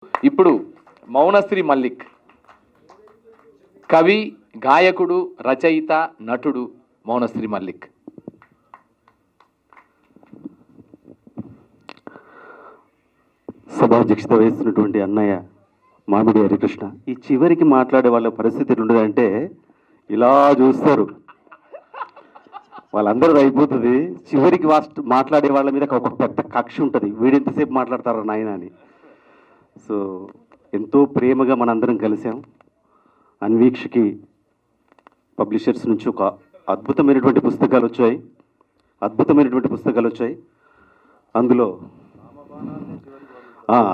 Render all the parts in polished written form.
ఇప్పుడు మౌనశ్రీ మల్లిక్ కవి, గాయకుడు, రచయిత, నటుడు మౌనశ్రీ మల్లిక్. సభాధ్యక్షత వహిస్తున్నటువంటి అన్నయ్య మామిడి హరికృష్ణ, ఈ చివరికి మాట్లాడే వాళ్ళ పరిస్థితి ఉండదంటే ఇలా చూస్తారు, వాళ్ళందరూ అయిపోతుంది. చివరికి మాట్లాడే వాళ్ళ మీద ఒక పెద్ద కక్ష ఉంటుంది, వీడెంతసేపు మాట్లాడతారా నాయన అని. సో ఎంతో ప్రేమగా మనందరం కలిసాం. అన్వీక్షకి పబ్లిషర్స్ నుంచి ఒక అద్భుతమైనటువంటి పుస్తకాలు వచ్చాయి. అందులో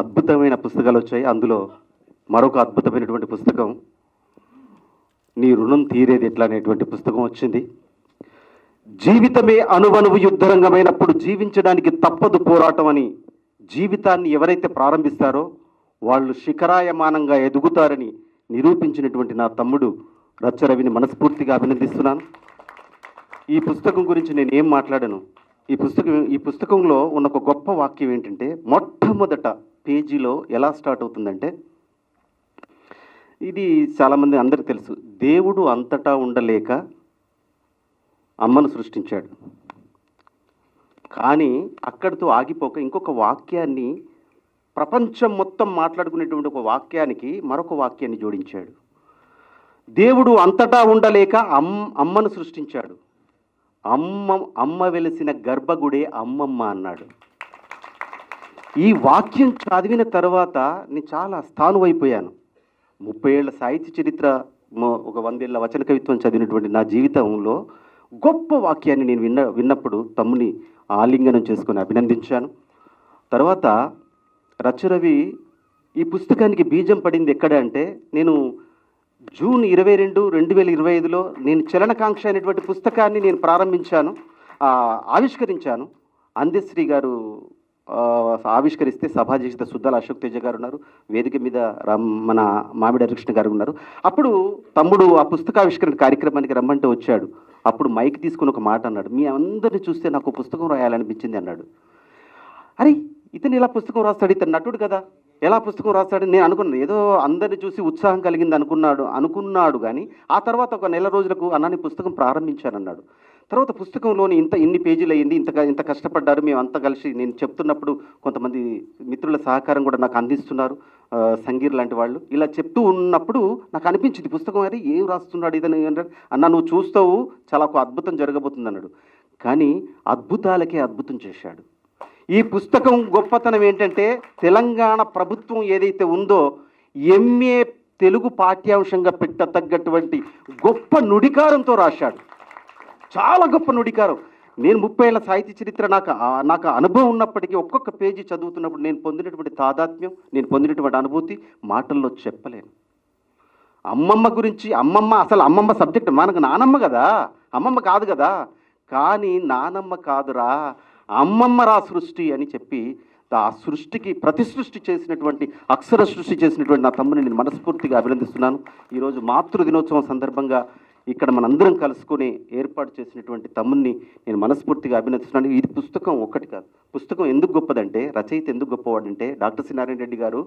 అద్భుతమైన పుస్తకాలు వచ్చాయి. అందులో మరొక అద్భుతమైనటువంటి పుస్తకం నీ రుణం తీరేది ఎట్లా అనేటువంటి పుస్తకం వచ్చింది. జీవితమే అణువణువు యుద్ధరంగమైనప్పుడు జీవించడానికి తప్పదు పోరాటం అని జీవితాన్ని ఎవరైతే ప్రారంభిస్తారో వాళ్ళు శిఖరాయమానంగా ఎదుగుతారని నిరూపించినటువంటి నా తమ్ముడు రచ్చరవిని మనస్ఫూర్తిగా అభినందిస్తున్నాను. ఈ పుస్తకం గురించి నేను ఏం మాట్లాడను. ఈ పుస్తకంలో ఉన్న ఒక గొప్ప వాక్యం ఏంటంటే, మొట్టమొదట పేజీలో ఎలా స్టార్ట్ అవుతుందంటే, ఇది చాలామంది అందరికీ తెలుసు, దేవుడు అంతటా ఉండలేక అమ్మను సృష్టించాడు. కానీ అక్కడితో ఆగిపోక ఇంకొక వాక్యాన్ని, ప్రపంచం మొత్తం మాట్లాడుకునేటువంటి ఒక వాక్యానికి మరొక వాక్యాన్ని జోడించాడు. దేవుడు అంతటా ఉండలేక అమ్మను సృష్టించాడు. అమ్మ వెలిసిన గర్భగుడే అమ్మమ్మ అన్నాడు. ఈ వాక్యం చదివిన తర్వాత నేను చాలా స్థానువైపోయాను. 30 ఏళ్ల సాహిత్య చరిత్ర, ఒక 100 ఏళ్ల వచన కవిత్వం చదివినటువంటి నా జీవితంలో గొప్ప వాక్యాన్ని నేను విన్నప్పుడు తమ్ముని ఆలింగనం చేసుకొని అభినందించాను. తర్వాత రచ్చరవి ఈ పుస్తకానికి బీజం పడింది ఎక్కడ అంటే, నేను జూన్ 22, 2025లో నేను చలనకాంక్ష అనేటువంటి పుస్తకాన్ని నేను ఆవిష్కరించాను. అందశ్రీ గారు ఆవిష్కరిస్తే సభాధ్యక్షత సుద్దాల అశోక్ తేజ గారు ఉన్నారు, వేదిక మీద మన మామిడి హరికృష్ణ గారు ఉన్నారు. అప్పుడు తమ్ముడు ఆ పుస్తకావిష్కరణ కార్యక్రమానికి రమ్మంటే వచ్చాడు. అప్పుడు మైక్ తీసుకుని ఒక మాట అన్నాడు, మీ అందరిని చూస్తే నాకు పుస్తకం రాయాలనిపించింది అన్నాడు. అరే, ఇతను ఇలా పుస్తకం రాస్తాడు, ఇతను నటుడు కదా, ఎలా పుస్తకం రాస్తాడు నేను అనుకున్నాను. ఏదో అందరిని చూసి ఉత్సాహం కలిగింది అనుకున్నాడు కానీ ఆ తర్వాత ఒక నెల రోజులకు అన్నాని పుస్తకం ప్రారంభించానన్నాడు. తర్వాత పుస్తకంలోని ఇన్ని పేజీలు అయ్యింది, ఇంత కష్టపడ్డారు, మేము అంతా కలిసి నేను చెప్తున్నప్పుడు కొంతమంది మిత్రుల సహకారం కూడా నాకు అందిస్తున్నారు, సంగీర్ లాంటి వాళ్ళు. ఇలా చెప్తూ ఉన్నప్పుడు నాకు అనిపించింది పుస్తకం అది ఏం రాస్తున్నాడు ఇదని అన్న, నువ్వు చూస్తావు, చాలా ఒక అద్భుతం జరగబోతుంది అన్నాడు. కానీ అద్భుతాలకే అద్భుతం చేశాడు. ఈ పుస్తకం గొప్పతనం ఏంటంటే, తెలంగాణ ప్రభుత్వం ఏదైతే ఉందో ఎంఏ తెలుగు పాఠ్యాంశంగా పెట్టతగ్గటువంటి గొప్ప నుడికారంతో రాశాడు. చాలా గొప్ప నుడికారం. నేను 30 ఏళ్ల సాహిత్య చరిత్ర నాకు అనుభవం ఉన్నప్పటికీ ఒక్కొక్క పేజీ చదువుతున్నప్పుడు నేను పొందినటువంటి తాదాత్మ్యం, నేను పొందినటువంటి అనుభూతి మాటల్లో చెప్పలేను. అమ్మమ్మ గురించి, అసలు అమ్మమ్మ సబ్జెక్ట్ మనకు నానమ్మ కదా, అమ్మమ్మ కాదు కదా. కానీ నానమ్మ కాదురా, అమ్మమ్మ రా సృష్టి అని చెప్పి ఆ సృష్టికి ప్రతిసృష్టి చేసినటువంటి, అక్షర సృష్టి చేసినటువంటి నా తమ్ముని నేను మనస్ఫూర్తిగా అభినందిస్తున్నాను. ఈరోజు మాతృ దినోత్సవం సందర్భంగా ఇక్కడ మనందరం కలుసుకొని ఏర్పాటు చేసినటువంటి తమ్ముని నేను మనస్ఫూర్తిగా అభినందిస్తున్నాను. ఇది పుస్తకం ఒక్కటి కాదు. పుస్తకం ఎందుకు గొప్పదంటే, రచయిత ఎందుకు గొప్పవాడంటే, డాక్టర్ సి నారాయణ రెడ్డి గారు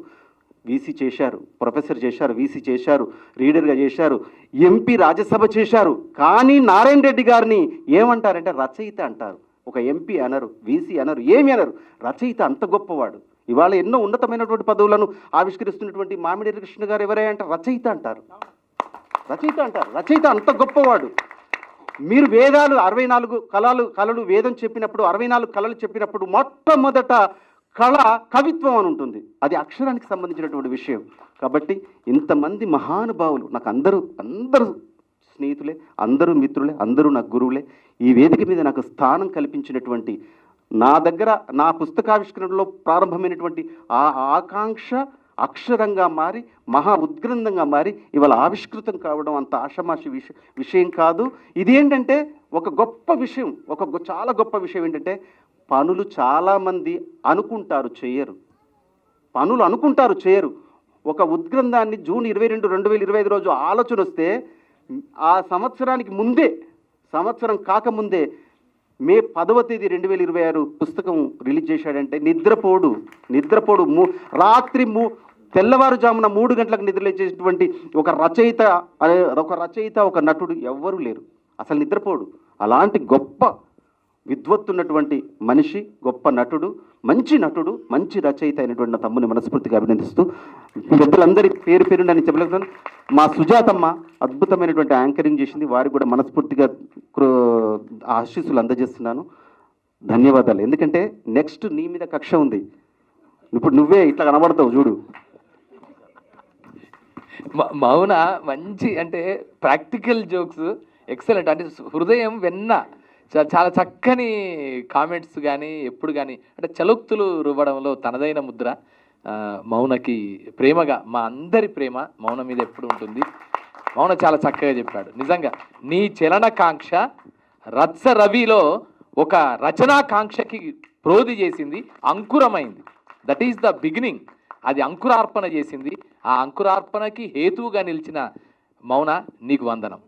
వీసీ చేశారు, ప్రొఫెసర్ చేశారు, వీసీ చేశారు, రీడర్గా చేశారు, ఎంపీ రాజ్యసభ చేశారు. కానీ నారాయణ రెడ్డి గారిని ఏమంటారంటే రచయిత అంటారు. ఒక ఎంపీ అనరు, వీసీ అనరు, ఏమి అనరు. రచయిత అంత గొప్పవాడు. ఇవాళ ఎన్నో ఉన్నతమైనటువంటి పదవులను ఆవిష్కరిస్తున్నటువంటి మామిడి హరికృష్ణ గారు ఎవరే అంటే రచయిత అంటారు. రచయిత అంత గొప్పవాడు. మీరు వేదాలు 64 కళలు వేదం చెప్పినప్పుడు, 64 కళలు చెప్పినప్పుడు మొట్టమొదట కళ కవిత్వం అని ఉంటుంది. అది అక్షరానికి సంబంధించినటువంటి విషయం. కాబట్టి ఇంతమంది మహానుభావులు నాకు అందరూ స్నేహితులే, అందరూ మిత్రులే, అందరూ నాకు గురువులే. ఈ వేదిక మీద నాకు స్థానం కల్పించినటువంటి, నా దగ్గర నా పుస్తకావిష్కరణలో ప్రారంభమైనటువంటి ఆ ఆకాంక్ష అక్షరంగా మారి, మహా ఉద్గ్రంథంగా మారి ఇవాళ ఆవిష్కృతం కావడం అంత ఆషమాషి విషయం కాదు. ఇదేంటంటే ఒక గొప్ప విషయం, చాలా గొప్ప విషయం ఏంటంటే, పనులు చాలామంది అనుకుంటారు చేయరు. ఒక ఉద్గ్రంథాన్ని జూన్ 22, 2025 రోజు ఆలోచన వస్తే, ఆ సంవత్సరానికి ముందే, సంవత్సరం కాకముందే మే 10వ తేదీ 2026 పుస్తకం రిలీజ్ చేశాడంటే నిద్రపోడు రాత్రి తెల్లవారుజామున 3 గంటలకు నిద్రలేచేటువంటి ఒక రచయిత ఒక నటుడు ఎవ్వరూ లేరు. అసలు నిద్రపోడు. అలాంటి గొప్ప విద్వత్తున్నటువంటి మనిషి, గొప్ప నటుడు, మంచి రచయిత అయినటువంటి నా తమ్ముని మనస్ఫూర్తిగా అభినందిస్తూ పెద్దలందరి పేరు నేను చెప్పలేకపోతున్నాను. మా సుజాతమ్మ అద్భుతమైనటువంటి యాంకరింగ్ చేసింది. వారికి కూడా మనస్ఫూర్తిగా ఆశీస్సులు అందజేస్తున్నాను. ధన్యవాదాలు. ఎందుకంటే నెక్స్ట్ నీ మీద కక్ష ఉంది. ఇప్పుడు నువ్వే ఇట్లా కనబడతావు చూడు. మౌన మంచి అంటే ప్రాక్టికల్ జోక్స్ ఎక్సలెంట్, అంటే హృదయం వెన్న, చాలా చక్కని కామెంట్స్ కానీ ఎప్పుడు కానీ అంటే చలోక్తులు రువ్వడంలో తనదైన ముద్ర. మౌనకి ప్రేమగా మా అందరి ప్రేమ మౌన మీద ఎప్పుడు ఉంటుంది. మౌన చాలా చక్కగా చెప్పాడు. నిజంగా నీ చలనకాంక్ష రత్స రవిలో ఒక రచనాకాంక్షకి ప్రోధి చేసింది, అంకురమైంది. That is the beginning. అది అంకురార్పణ చేసింది. ఆ అంకురార్పణకి హేతువుగా నిలిచిన మౌన, నీకు వందనం.